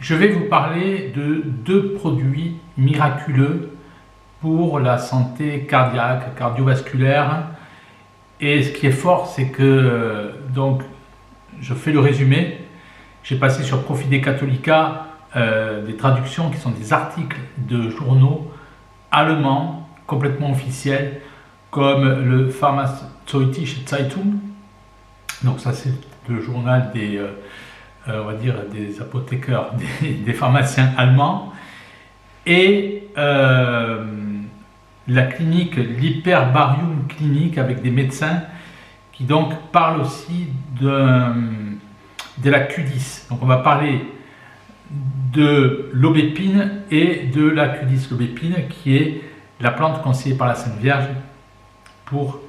Je vais vous parler de deux produits miraculeux pour la santé cardiaque, cardiovasculaire. Et ce qui est fort, c'est que, donc, je fais le résumé. J'ai passé sur Profide Catholica des traductions qui sont des articles de journaux allemands complètement officiels, comme le Pharmazeutische Zeitung. Donc ça, c'est le journal des, on va dire, des apothicaires, des pharmaciens allemands. Et la clinique, l'Hyperbarium Clinique, avec des médecins qui donc parlent aussi de la Q10. Donc on va parler de l'aubépine et de la Q10. L'aubépine qui est la plante conseillée par la Sainte Vierge pour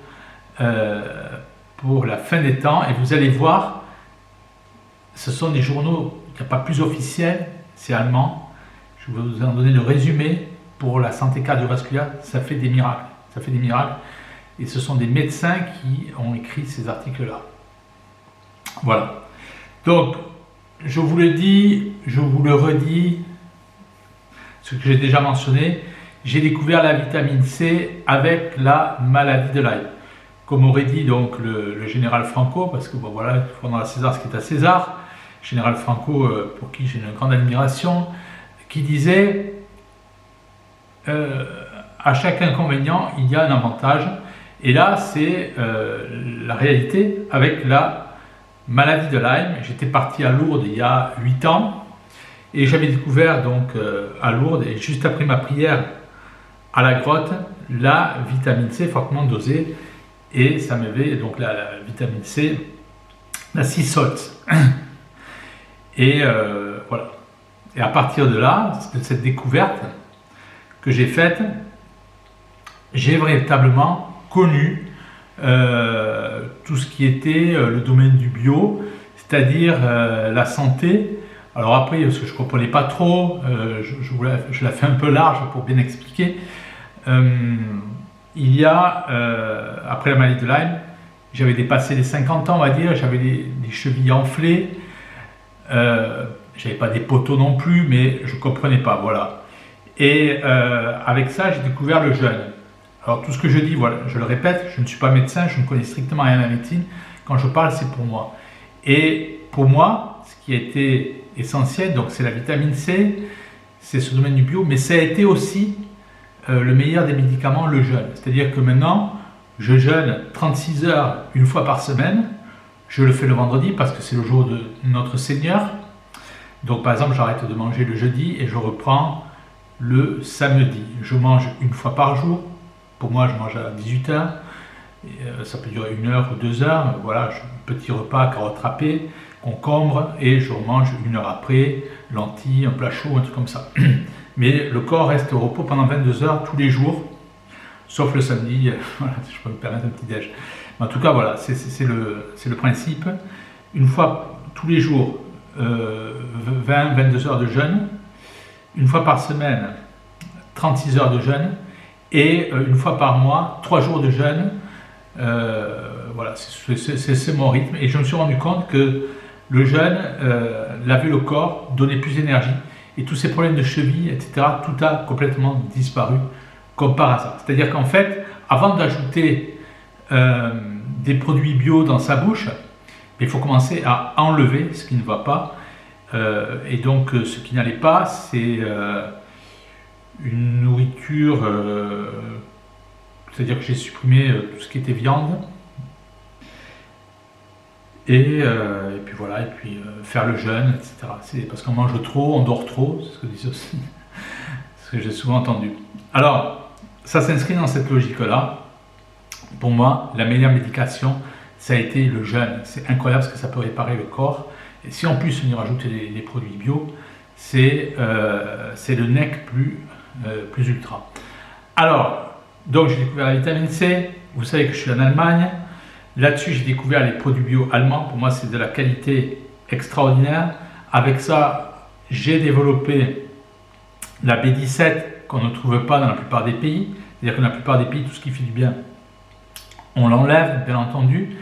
la fin des temps. Et vous allez voir, ce sont des journaux, il n'y a pas plus officiel, c'est allemand. Je vais vous en donner le résumé. Pour la santé cardiovasculaire, ça fait des miracles. Ça fait des miracles. Et ce sont des médecins qui ont écrit ces articles-là. Voilà. Donc, je vous le dis, je vous le redis, ce que j'ai déjà mentionné, j'ai découvert la vitamine C avec la maladie de Lyme. Comme aurait dit donc le général Franco, parce que bon, voilà, il faut rendre à César ce qui est à César, général Franco, pour qui j'ai une grande admiration, qui disait à chaque inconvénient, il y a un avantage. Et là, c'est la réalité avec la maladie de Lyme. J'étais parti à Lourdes il y a 8 ans et j'avais découvert donc à Lourdes, et juste après ma prière à la grotte, la vitamine C fortement dosée. Et ça m'avait donc la vitamine C, la sea salt. Et voilà. Et à partir de là, de cette découverte que j'ai faite, j'ai véritablement connu tout ce qui était le domaine du bio, c'est-à-dire la santé. Alors après, parce que je ne comprenais pas trop, je la fais un peu large pour bien expliquer. Il y a, après la maladie de Lyme, j'avais dépassé les 50 ans, on va dire, j'avais des chevilles enflées, j'avais pas des poteaux non plus, mais je ne comprenais pas, voilà. Et avec ça, j'ai découvert le jeûne. Alors tout ce que je dis, voilà, je le répète, je ne suis pas médecin, je ne connais strictement rien à la médecine. Quand je parle, c'est pour moi. Et pour moi, ce qui a été essentiel, donc c'est la vitamine C, c'est ce domaine du bio, mais ça a été aussi le meilleur des médicaments, le jeûne. C'est-à-dire que maintenant, je jeûne 36 heures une fois par semaine. Je le fais le vendredi parce que c'est le jour de notre Seigneur. Donc par exemple, j'arrête de manger le jeudi et je reprends le samedi. Je mange une fois par jour. Pour moi, je mange à 18h. Ça peut durer 1 heure ou 2 heures. Voilà, petit repas, carottes râpées, concombre, et je mange 1 heure après, lentilles, un plat chaud, un truc comme ça. Mais le corps reste au repos pendant 22 heures tous les jours, sauf le samedi. Voilà, je peux me permettre un petit déj. En tout cas, voilà, c'est le principe. Une fois tous les jours, 20-22 heures de jeûne. Une fois par semaine, 36 heures de jeûne. Et une fois par mois, 3 jours de jeûne. Voilà, c'est mon rythme. Et je me suis rendu compte que le jeûne lavait le corps, donnait plus d'énergie. Et tous ces problèmes de cheville, etc., tout a complètement disparu, comme par hasard. C'est-à-dire qu'en fait, avant d'ajouter des produits bio dans sa bouche, il faut commencer à enlever ce qui ne va pas. Et donc, ce qui n'allait pas, c'est une nourriture, c'est-à-dire que j'ai supprimé tout ce qui était viande. Et puis voilà, et puis faire le jeûne, etc. C'est parce qu'on mange trop, on dort trop, c'est ce que disent aussi, ce que j'ai souvent entendu. Alors, ça s'inscrit dans cette logique-là. Pour moi, la meilleure médication, ça a été le jeûne. C'est incroyable ce que ça peut réparer le corps. Et si en plus on y rajoute les produits bio, c'est le nec plus ultra. Alors, donc j'ai découvert la vitamine C. Vous savez que je suis en Allemagne. Là-dessus, j'ai découvert les produits bio allemands. Pour moi, c'est de la qualité extraordinaire. Avec ça, j'ai développé la B17 qu'on ne trouve pas dans la plupart des pays. C'est-à-dire que dans la plupart des pays, tout ce qui fait du bien, on l'enlève, bien entendu.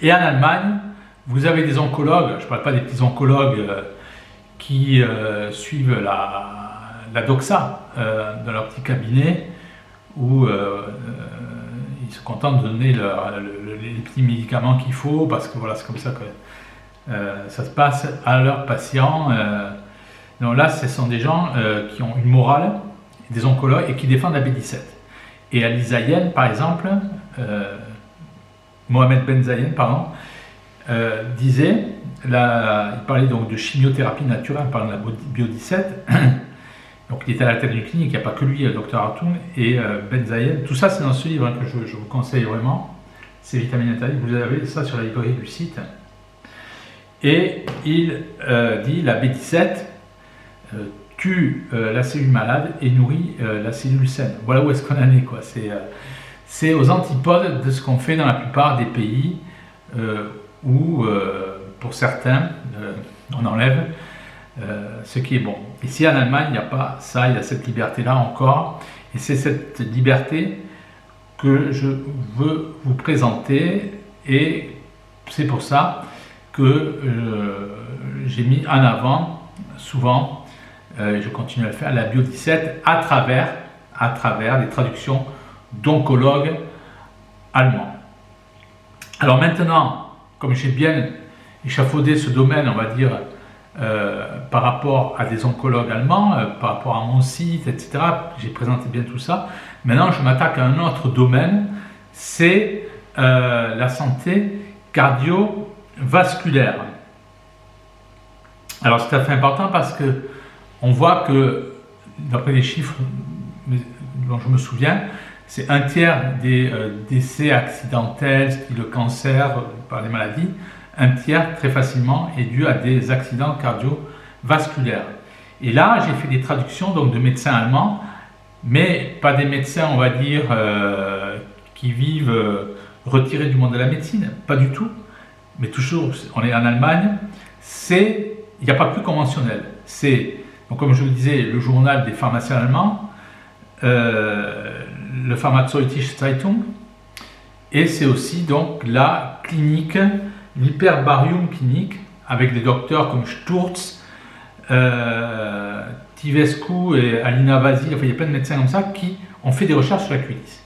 Et en Allemagne, vous avez des oncologues, je ne parle pas des petits oncologues qui suivent la doxa dans leur petit cabinet où ils se contentent de donner les petits médicaments qu'il faut parce que voilà, c'est comme ça que ça se passe à leurs patients. Donc là, ce sont des gens qui ont une morale, des oncologues et qui défendent la B17. Et Ali Zayed, par exemple, Mohamed Ben Zayed, pardon, disait, il parlait donc de chimiothérapie naturelle, en parlant de la Bio17. Donc il était à la tête d'une clinique, il n'y a pas que lui, le docteur Hartung et Ben Zayed. Tout ça, c'est dans ce livre que je vous conseille vraiment. C'est Vitamine Nathalie, vous avez ça sur la librairie du site. Et il dit la B17 tue la cellule malade et nourrit la cellule saine. Voilà où est-ce qu'on en est, quoi. C'est aux antipodes de ce qu'on fait dans la plupart des pays où, pour certains, on enlève ce qui est bon. Ici en Allemagne, il n'y a pas ça, il y a cette liberté-là encore. Et c'est cette liberté que je veux vous présenter. Et c'est pour ça que j'ai mis en avant souvent, je continue à le faire, la Bio17 à travers les traductions d'oncologues allemands. Alors maintenant, comme j'ai bien échafaudé ce domaine, on va dire, par rapport à des oncologues allemands, par rapport à mon site, etc., j'ai présenté bien tout ça. Maintenant, je m'attaque à un autre domaine, c'est la santé cardiovasculaire. Alors c'est tout à fait important parce que on voit que, d'après les chiffres dont je me souviens, c'est un tiers des décès accidentels, le cancer par les maladies, un tiers très facilement est dû à des accidents cardiovasculaires. Et là, j'ai fait des traductions donc, de médecins allemands, mais pas des médecins, on va dire, qui vivent retirés du monde de la médecine, pas du tout. Mais toujours, on est en Allemagne, il n'y a pas plus conventionnel. C'est, donc, comme je vous disais, le journal des pharmaciens allemands, le Pharmazeutische Zeitung, et c'est aussi donc la clinique, l'Hyperbarium Clinique, avec des docteurs comme Sturz, Tivescu et Alina Vasi, enfin il y a plein de médecins comme ça qui ont fait des recherches sur la cutis.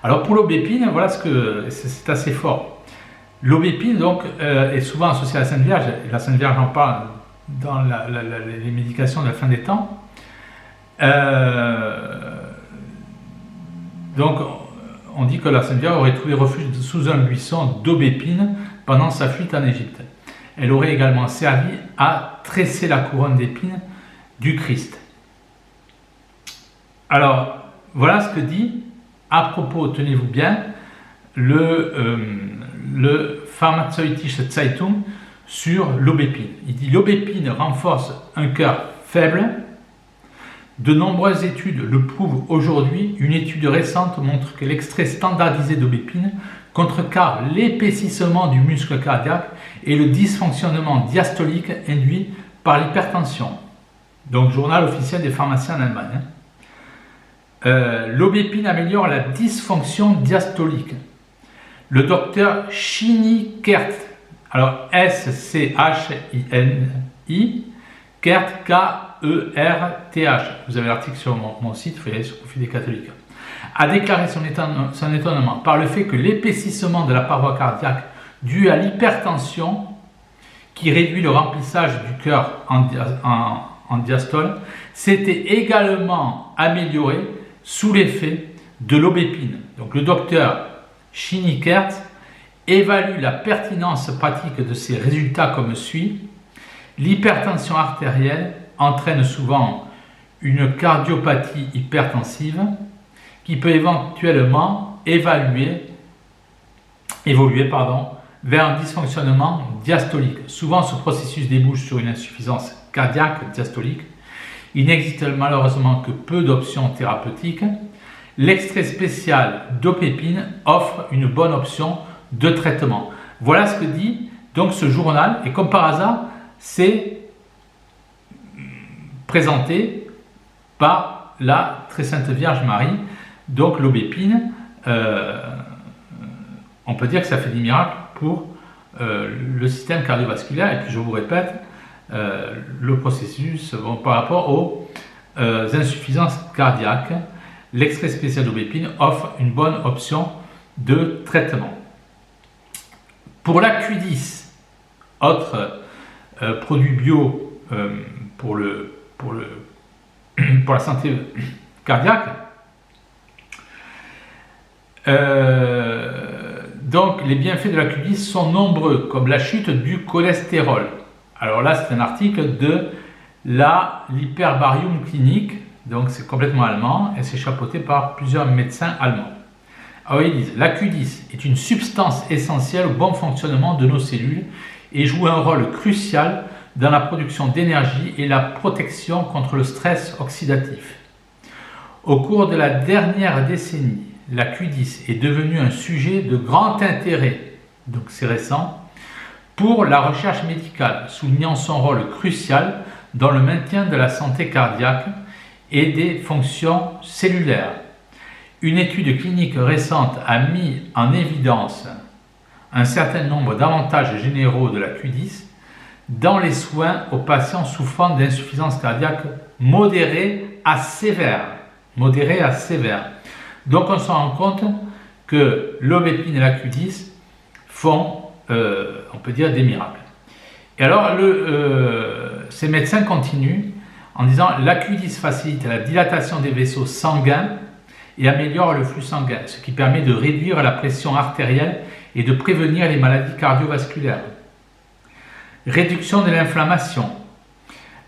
Alors pour l'aubépine, voilà ce que c'est assez fort. L'aubépine donc est souvent associée à la Sainte Vierge, et la Sainte Vierge en parle dans les médications de la fin des temps. Donc on dit que la Sainte Vierge aurait trouvé refuge sous un buisson d'aubépine pendant sa fuite en Égypte. Elle aurait également servi à tresser la couronne d'épines du Christ. Alors, voilà ce que dit, à propos, tenez-vous bien, le Pharmazeutische Zeitung sur l'aubépine. Il dit « L'aubépine renforce un cœur faible. De nombreuses études le prouvent aujourd'hui. Une étude récente montre que l'extrait standardisé d'aubépine contrecarre l'épaississement du muscle cardiaque et le dysfonctionnement diastolique induit par l'hypertension. » Donc, journal officiel des pharmaciens en Allemagne. L'aubépine améliore la dysfonction diastolique. Le docteur Schini-Kert, alors S-C-H-I-N-I, Kert, K-E-R-T-H, vous avez l'article sur mon site, il faut y aller sur Profil des catholiques, a déclaré son étonnement par le fait que l'épaississement de la paroi cardiaque dû à l'hypertension qui réduit le remplissage du cœur en diastole s'était également amélioré sous l'effet de l'aubépine. Donc le docteur Schini-Kert évalue la pertinence pratique de ces résultats comme suit. L'hypertension artérielle entraîne souvent une cardiopathie hypertensive qui peut éventuellement évoluer vers un dysfonctionnement diastolique. Souvent, ce processus débouche sur une insuffisance cardiaque diastolique. Il n'existe malheureusement que peu d'options thérapeutiques. L'extrait spécial d'aubépine offre une bonne option de traitement. Voilà ce que dit donc ce journal, et comme par hasard, c'est présenté par la Très Sainte Vierge Marie. Donc l'aubépine, on peut dire que ça fait des miracles pour le système cardiovasculaire. Et puis je vous répète, le processus par rapport aux insuffisances cardiaques. L'extrait spécial d'aubépine offre une bonne option de traitement. Pour la Q10, autre produit bio pour la santé cardiaque, donc les bienfaits de la Q10 sont nombreux, comme la chute du cholestérol. Alors là, c'est un article de l'Hyperbarium Clinique, donc c'est complètement allemand et c'est chapeauté par plusieurs médecins allemands. Alors ils disent, la Q10 est une substance essentielle au bon fonctionnement de nos cellules et joue un rôle crucial dans la production d'énergie et la protection contre le stress oxydatif. Au cours de la dernière décennie, la Q10 est devenue un sujet de grand intérêt, donc c'est récent, pour la recherche médicale, soulignant son rôle crucial dans le maintien de la santé cardiaque et des fonctions cellulaires. Une étude clinique récente a mis en évidence un certain nombre d'avantages généraux de la Q10 dans les soins aux patients souffrant d'insuffisance cardiaque modérée à sévère. Donc on se rend compte que l'aubépine et la Q10 font, on peut dire, des miracles. Et alors ces médecins continuent en disant la Q10 facilite la dilatation des vaisseaux sanguins et améliore le flux sanguin, ce qui permet de réduire la pression artérielle et de prévenir les maladies cardiovasculaires. Réduction de l'inflammation.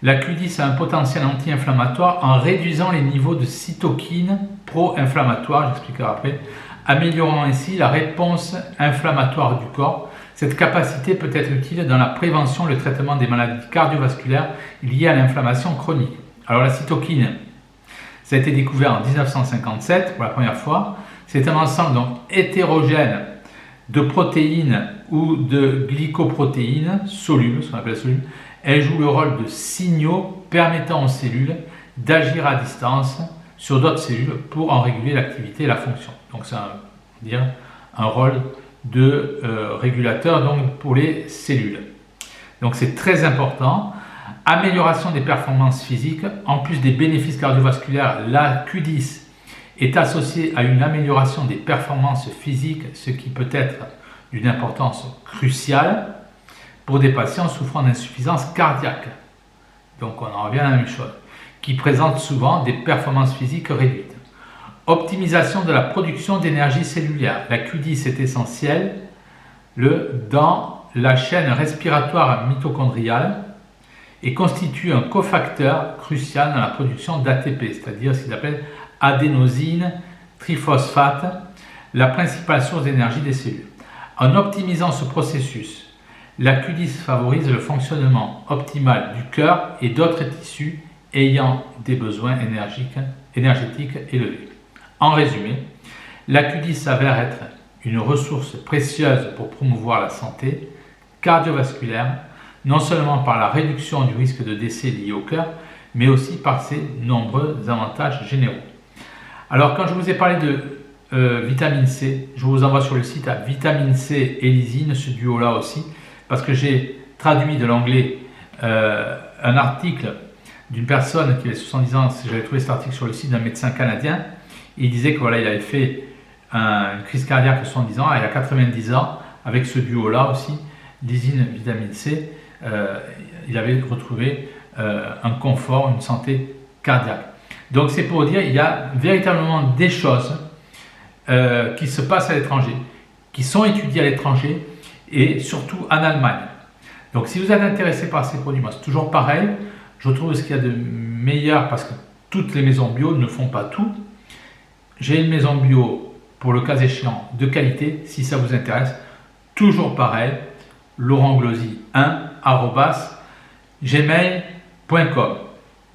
La Q10 a un potentiel anti-inflammatoire en réduisant les niveaux de cytokines pro-inflammatoires, j'expliquerai après, améliorant ainsi la réponse inflammatoire du corps. Cette capacité peut être utile dans la prévention et le traitement des maladies cardiovasculaires liées à l'inflammation chronique. Alors la cytokine, ça a été découvert en 1957 pour la première fois. C'est un ensemble donc hétérogène de protéines ou de glycoprotéines solubles, ce qu'on appelle solubles. Elles jouent le rôle de signaux permettant aux cellules d'agir à distance sur d'autres cellules pour en réguler l'activité et la fonction. Donc c'est un rôle de régulateur donc, pour les cellules. Donc c'est très important. Amélioration des performances physiques. En plus des bénéfices cardiovasculaires, la Q10 est associée à une amélioration des performances physiques, ce qui peut être d'une importance cruciale pour des patients souffrant d'insuffisance cardiaque. Donc on en revient à la même chose, qui présentent souvent des performances physiques réduites. Optimisation de la production d'énergie cellulaire. La Q10 est essentielle dans la chaîne respiratoire mitochondriale et constitue un cofacteur crucial dans la production d'ATP, c'est-à-dire ce qu'ils appellent adénosine triphosphate, la principale source d'énergie des cellules. En optimisant ce processus, la Q10 favorise le fonctionnement optimal du cœur et d'autres tissus ayant des besoins énergétiques élevés. En résumé, la Q10 s'avère être une ressource précieuse pour promouvoir la santé cardiovasculaire, non seulement par la réduction du risque de décès lié au cœur, mais aussi par ses nombreux avantages généraux. Alors, quand je vous ai parlé de vitamine C, je vous envoie sur le site à vitamine C et lysine, ce duo-là aussi, parce que j'ai traduit de l'anglais un article d'une personne qui avait 70 ans, j'avais trouvé cet article sur le site d'un médecin canadien, il disait que voilà, il avait fait une crise cardiaque à 70 ans, et il a 90 ans, avec ce duo-là aussi, lysine, vitamine C, il avait retrouvé un confort, une santé cardiaque. Donc c'est pour dire, il y a véritablement des choses qui se passent à l'étranger, qui sont étudiées à l'étranger, et surtout en Allemagne. Donc si vous êtes intéressé par ces produits, moi c'est toujours pareil, je trouve ce qu'il y a de meilleur, parce que toutes les maisons bio ne font pas tout. J'ai une maison bio, pour le cas échéant, de qualité, si ça vous intéresse, toujours pareil, laurentglosy1@gmail.com.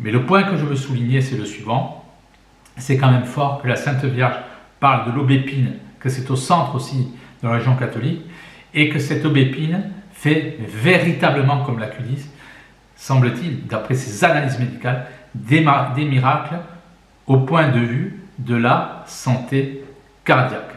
Mais le point que je veux souligner, c'est le suivant, c'est quand même fort que la Sainte Vierge parle de l'aubépine, que c'est au centre aussi de la région catholique, et que cette aubépine fait véritablement comme la Q10, semble-t-il, d'après ses analyses médicales, des miracles au point de vue de la santé cardiaque.